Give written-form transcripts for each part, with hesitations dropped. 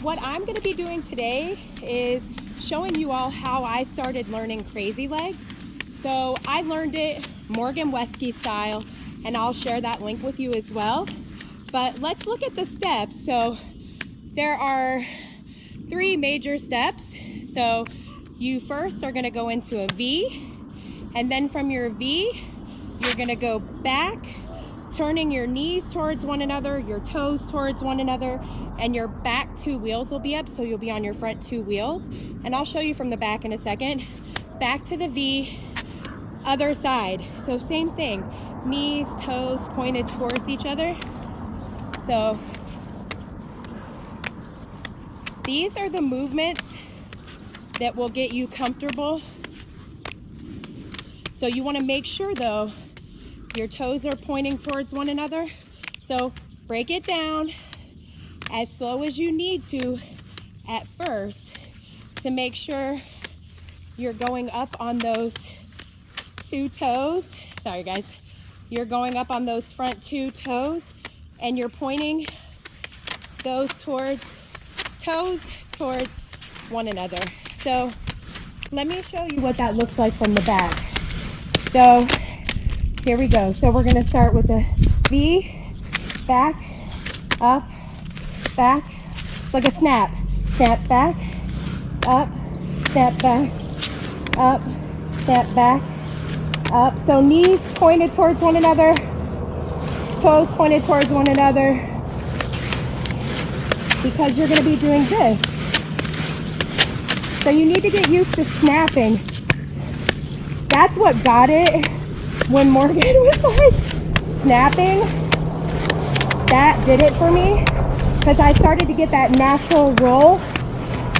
what I'm going to be doing today is showing you all how I started learning crazy legs. So I learned it Morgan Weskey style, and I'll share that link with you as well. But let's look at the steps. So there are 3 major steps. So you first are going to go into a V, and then from your V, you're going to go back, turning your knees towards one another, your toes towards one another, and your back 2 wheels will be up, so you'll be on your front 2 wheels. And I'll show you from the back in a second. Back to the V, other side. So same thing, knees, toes pointed towards each other. So these are the movements that will get you comfortable. So you want to make sure though your toes are pointing towards one another. So break it down as slow as you need to at first to make sure you're going up on those 2 toes. Sorry guys. You're going up on those front 2 toes and you're pointing those toes towards one another. So let me show you what that looks like from the back. So here we go. So we're going to start with a V, back, up, back. It's like a snap. Snap back, up, snap back, up, snap back, up. So knees pointed towards one another, toes pointed towards one another, because you're going to be doing this. So you need to get used to snapping. That's what got it when Morgan was like snapping. That did it for me because I started to get that natural roll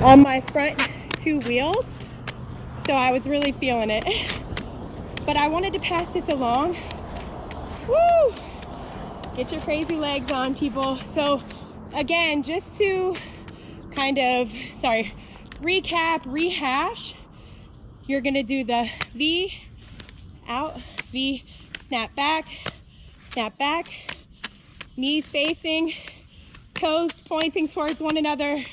on my front 2 wheels. So I was really feeling it. But I wanted to pass this along. Woo! Get your crazy legs on, people. So again, just to kind of, recap, rehash, you're gonna do the V, out, V, snap back, knees facing, toes pointing towards one another.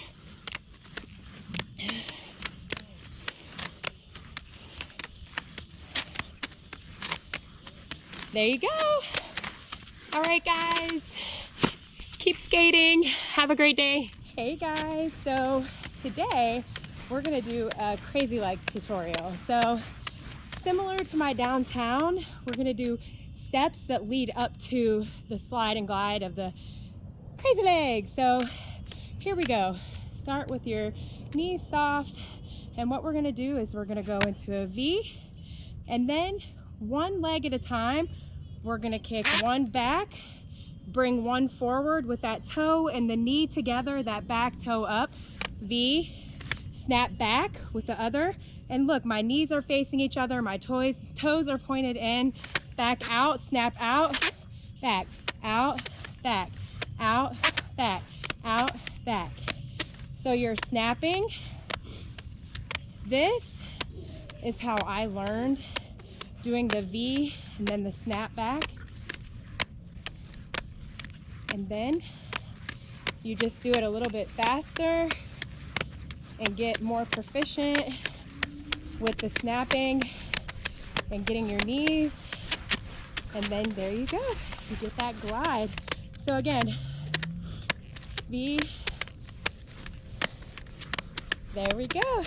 There you go. All right, guys, keep skating. Have a great day. Hey guys, so today we're gonna do a crazy legs tutorial. So similar to my downtown, we're gonna do steps that lead up to the slide and glide of the crazy legs. So here we go. Start with your knees soft, and what we're gonna do is we're gonna go into a V, and then one leg at a time, we're gonna kick one back, bring one forward with that toe and the knee together, that back toe up, V, snap back with the other, and look, my knees are facing each other, my toes are pointed in, back out, snap out, back, out, back, out, back, out, back. So you're snapping. This is how I learned doing the V and then the snap back. And then you just do it a little bit faster and get more proficient with the snapping and getting your knees, and then there you go, you get that glide. So again, V, there we go.